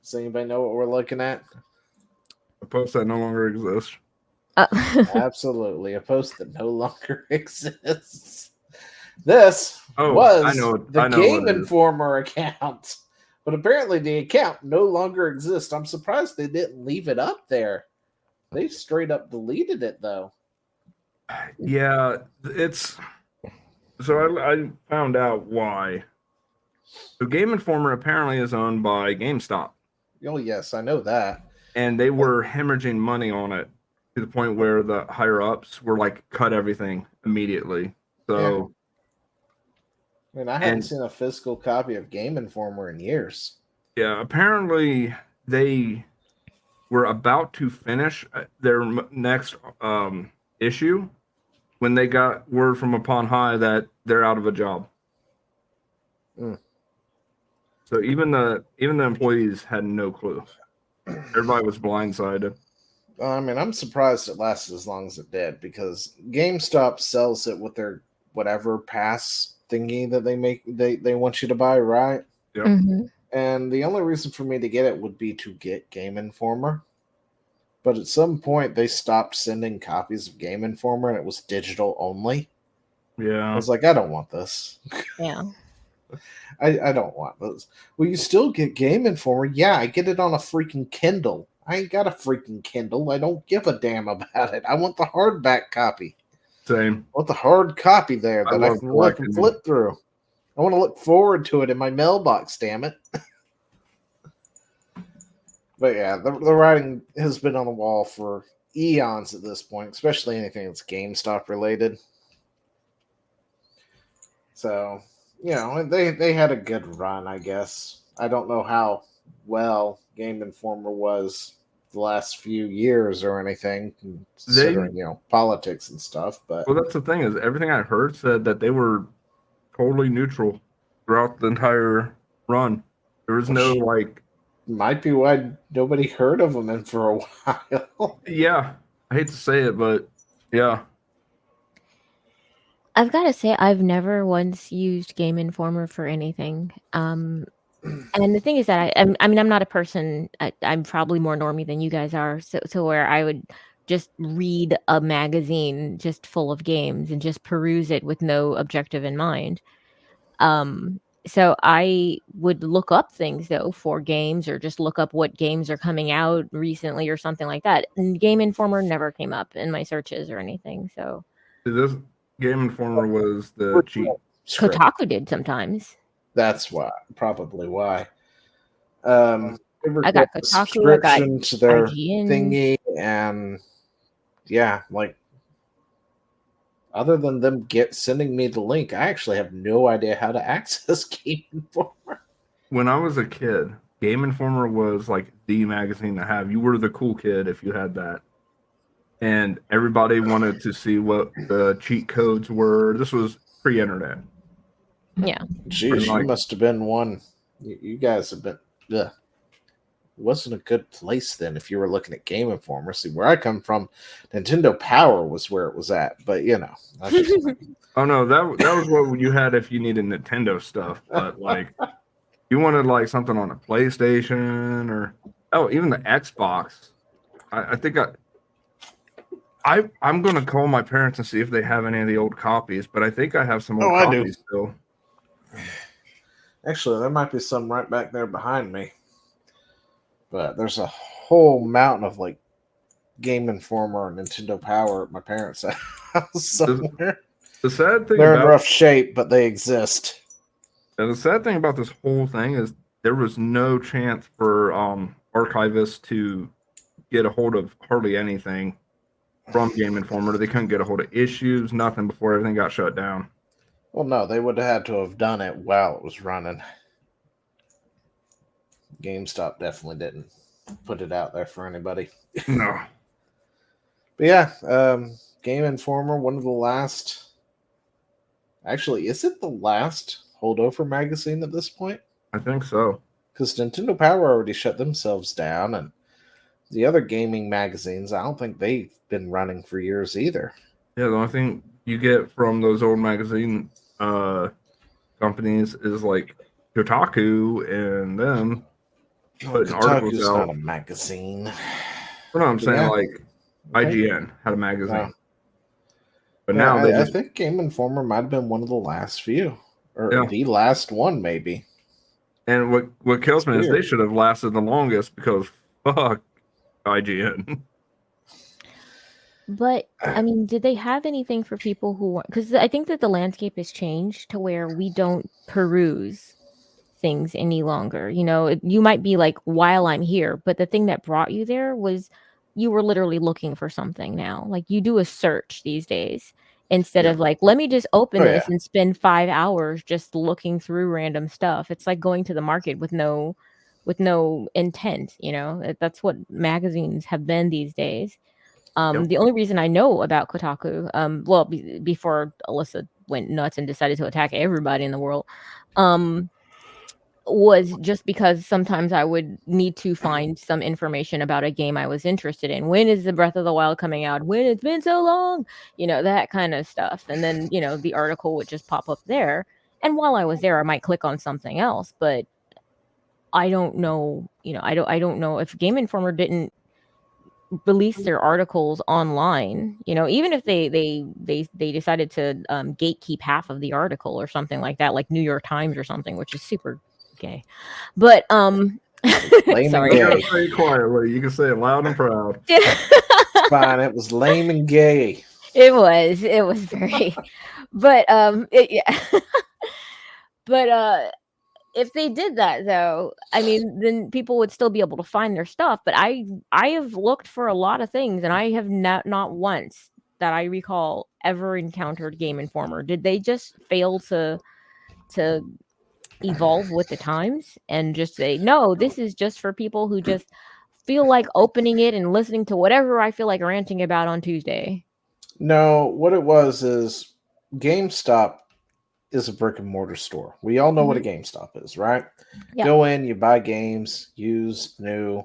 Does anybody know what we're looking at? A post that no longer exists. Uh, Absolutely, a post that no longer exists. This Oh, I was know. the I know Game what it is. Informer account, but apparently the account no longer exists. I'm surprised they didn't leave it up there. They straight up deleted it, though. Yeah, it's so I found out why. So Game Informer apparently is owned by GameStop, Oh, yes, I know that. and they were hemorrhaging money on it to the point where the higher ups were like, cut everything immediately. Yeah. So, I mean, I hadn't and seen a physical copy of Game Informer in years. yeah, apparently they were about to finish their next issue when they got word from upon high that they're out of a job. Mm. So even the employees had no clue. Everybody was blindsided. I mean, I'm surprised it lasted as long as it did because GameStop sells it with their whatever pass thingy that they make they want you to buy, right? Yep. mhm. And the only reason for me to get it would be to get Game Informer. But at some point, they stopped sending copies of Game Informer, and it was digital only. I Yeah. was like, I don't want this. Yeah. I don't want this. Well, you still get Game Informer. Yeah, I get it on a freaking Kindle. I ain't got a freaking Kindle. I don't give a damn about it. I want the hardback copy. Same. I want the hard copy there I that I love can look and collecting. flip through. I want to look forward to it in my mailbox, damn it. But yeah, the writing has been on the wall for eons at this point, especially anything that's GameStop related. So, you know, they had a good run, I guess. I don't know how well Game Informer was the last few years or anything, considering, you know, politics and stuff, but Well, that's the thing is everything I heard said that they were totally neutral throughout the entire run. There was no like, might be why nobody heard of them in for a while. yeah, I hate to say it, but yeah, I've got to say, I've never once used Game Informer for anything. And the thing is that I mean, I'm not a person. I'm probably more normie than you guys are. So where I would just read a magazine just full of games and just peruse it with no objective in mind. So I would look up things though for games or just look up what games are coming out recently or something like that. And Game Informer never came up in my searches or anything. So this Game Informer was the cheat. Script. Kotaku did sometimes. That's why, probably why. I got Kotaku, I got subscription to their IGN. thingy, and yeah, like other than them sending me the link, I actually have no idea how to access Game Informer. When I was a kid, Game Informer was like the magazine to have. You were the cool kid if you had that. And everybody wanted to see what the cheat codes were. This was pre-internet. Yeah. Jeez, you must have been one. You guys have been. Ugh. It wasn't a good place then if you were looking at Game Informer. See, where I come from, Nintendo Power was where it was at. But you know, oh no, that was what you had if you needed Nintendo stuff. But like, you wanted like something on a PlayStation or even the Xbox. I think I'm gonna call my parents and see if they have any of the old copies. But I think I have some old copies still. Actually, there might be some right back there behind me. But there's a whole mountain of like Game Informer and Nintendo Power at my parents' house somewhere. The sad thing they're in rough shape, but they exist. And the sad thing about this whole thing is there was no chance for archivists to get a hold of hardly anything from Game Informer. They couldn't get a hold of issues, nothing before everything got shut down. Well, no, they would have had to have done it while it was running. GameStop definitely didn't put it out there for anybody. No. But yeah, Game Informer, one of the last. Actually, is it the last holdover magazine at this point? I think so. Because Nintendo Power already shut themselves down, and the other gaming magazines, I don't think they've been running for years either. Yeah, the only thing you get from those old magazine companies is like Kotaku and them. putting articles Kotaku's out. not a magazine. Well, no, I'm saying Yeah. like Okay. IGN had a magazine, No. but Yeah, now they I just think Game Informer might have been one of the last few, or Yeah. the last one, maybe. And what kills It's me is they weird. should have lasted the longest because fuck IGN. But I mean, did they have anything for people who want? Because I think that the landscape has changed to where we don't peruse things any longer. You know, you might be like, while I'm here, but the thing that brought you there was you were literally looking for something now. Like you do a search these days instead Yeah. of like, let me just open Oh, this yeah. and spend 5 hours just looking through random stuff. It's like going to the market with no intent, you know. That's what magazines have been these days. Yep. The only reason I know about Kotaku, well, before Alyssa went nuts and decided to attack everybody in the world, was just because sometimes I would need to find some information about a game I was interested in. When is the Breath of the Wild coming out? When it's been so long, you know, that kind of stuff. And then, you know, the article would just pop up there. And while I was there, I might click on something else, but I don't know, you know, I don't know if Game Informer didn't release their articles online, you know, even if they decided to gatekeep half of the article or something like that, like New York Times or something, which is super gay. But Lame and sorry. You gotta gay. say it quietly. You can say it loud and proud. Fine, it was lame and gay. It was very, but yeah. But if they did that though, I mean, then people would still be able to find their stuff. But I have looked for a lot of things, and I have not once that I recall ever encountered Game Informer. Did they just fail to evolve with the times and just say, no, this is just for people who just feel like opening it and listening to whatever I feel like ranting about on Tuesday? No, what it was is GameStop is a brick and mortar store. We all know what a GameStop is, right? Yeah. Go in, you buy games, used, new,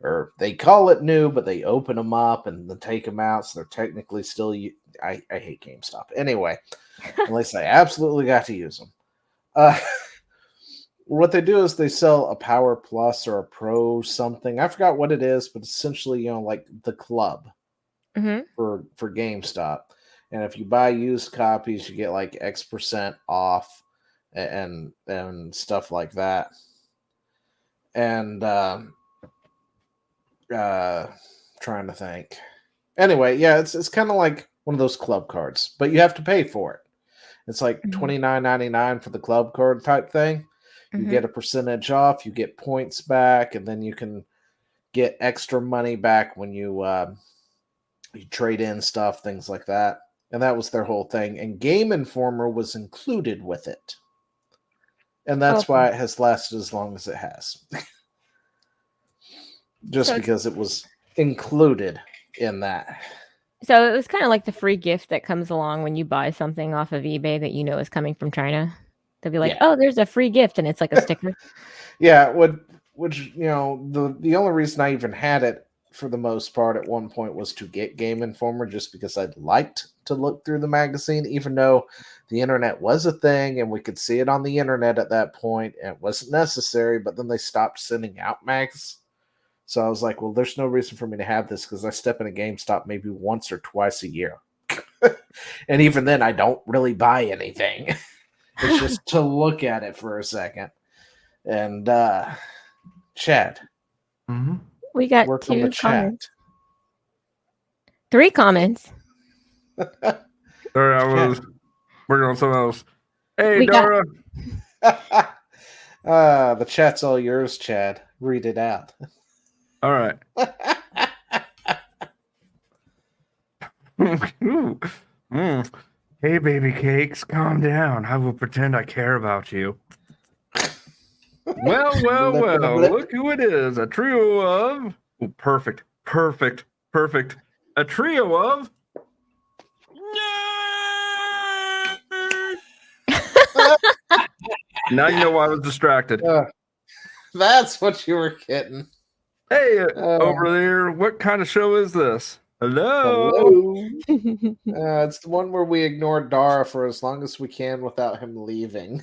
or they call it new, but they open them up and then take them out, so they're technically still. I hate GameStop anyway, unless I absolutely got to use them. What they do is they sell a Power Plus or a Pro something. I forgot what it is, but essentially, you know, like the club for GameStop. And if you buy used copies, you get like X% off and stuff like that. And trying to think. Anyway, yeah, it's kind of like one of those club cards, but you have to pay for it. It's like $29.99 for the club card type thing. You get a percentage off, you get points back, and then you can get extra money back when you trade in stuff, things like that. And that was their whole thing. And Game Informer was included with it. And that's why it has lasted as long as it has. Just because it was included in that. So it was kind of like the free gift that comes along when you buy something off of eBay that you know is coming from China. They'll be like, Yeah. oh, there's a free gift, and it's like a sticker. Yeah, which you know, the only reason I even had it for the most part at one point was to get Game Informer, just because I'd liked to look through the magazine, even though the internet was a thing and we could see it on the internet at that point, and it wasn't necessary, but then they stopped sending out mags. So I was like, well, there's no reason for me to have this, because I step in a GameStop maybe once or twice a year. And even then, I don't really buy anything. It's just to look at it for a second. And Chad. We got work on 2 the comments. chat. 3 comments. Sorry, I was working on something else. Hey, We Dara. The chat's all yours, Chad. Read it out. All right. Hey, baby cakes, calm down. I will pretend I care about you. Well, look who it is. A trio of... Oh, perfect. A trio of... Now you know why I was distracted. That's what you were getting. Hey, over there, what kind of show is this? Hello? It's the one where we ignore Dara for as long as we can without him leaving.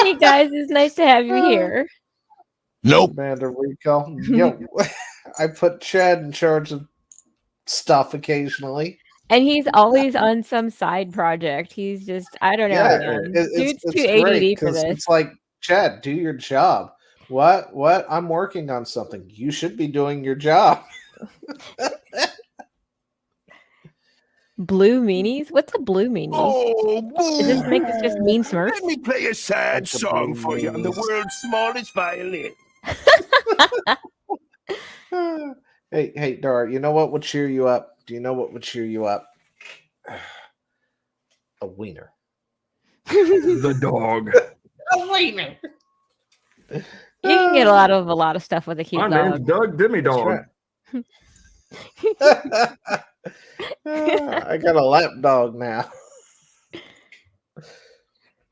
Hey guys, it's nice to have you here. Nope. Commander Recall. Yo, I put Chad in charge of stuff occasionally. And he's always on some side project. He's just, I don't know, Yeah, man. it's Dude's too great ADD for because this. it's like, Chad, do your job. What? I'm working on something. You should be doing your job. Blue meanies? What's a blue meanie? Oh, Does this make us just mean Smurfs? let me play a sad Bunch of song blue for you on the meanies. world's smallest violin. Hey, Dara, you know what would cheer you up? Do you know what would cheer you up? A wiener. The dog. A wiener. You can get a lot of stuff with a cute My dog. name's Doug Dimmy That's Dog. right. I got a lap dog now.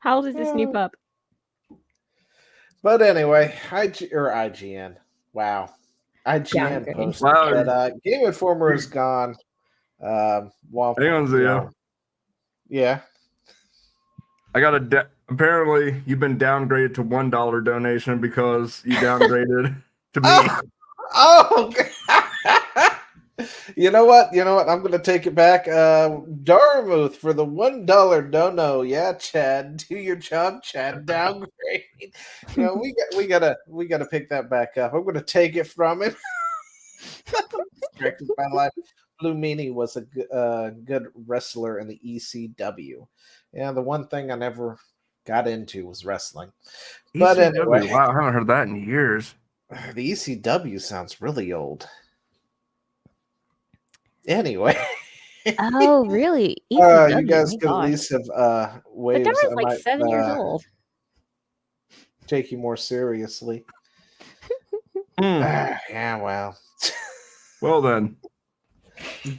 How old is this new pup? But anyway, IGN. Wow. IGN Downgrade. posted Wow. that Game Informer is gone. Hang on, Zia. Yeah. I got apparently you've been downgraded to $1 donation because you downgraded to me. Oh. You know what? I'm gonna take it back. Daramouthe for the $1 dono. Yeah, Chad, do your job, Chad. Downgrade. We gotta pick that back up. I'm gonna take it from him. Directed by life. Blue Meanie was a good wrestler in the ECW. Yeah, the one thing I never got into was wrestling. But ECW, anyway, wow, I haven't heard that in years. the ECW sounds really old. Anyway. Oh, really? You ECW, guys my could at gosh. least have But waves. Dara's I like might 7 years old. take you more seriously. Hmm. Yeah, well. Well then.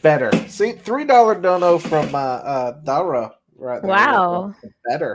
Better. See, $3 dono from Dara right there. Wow. Better.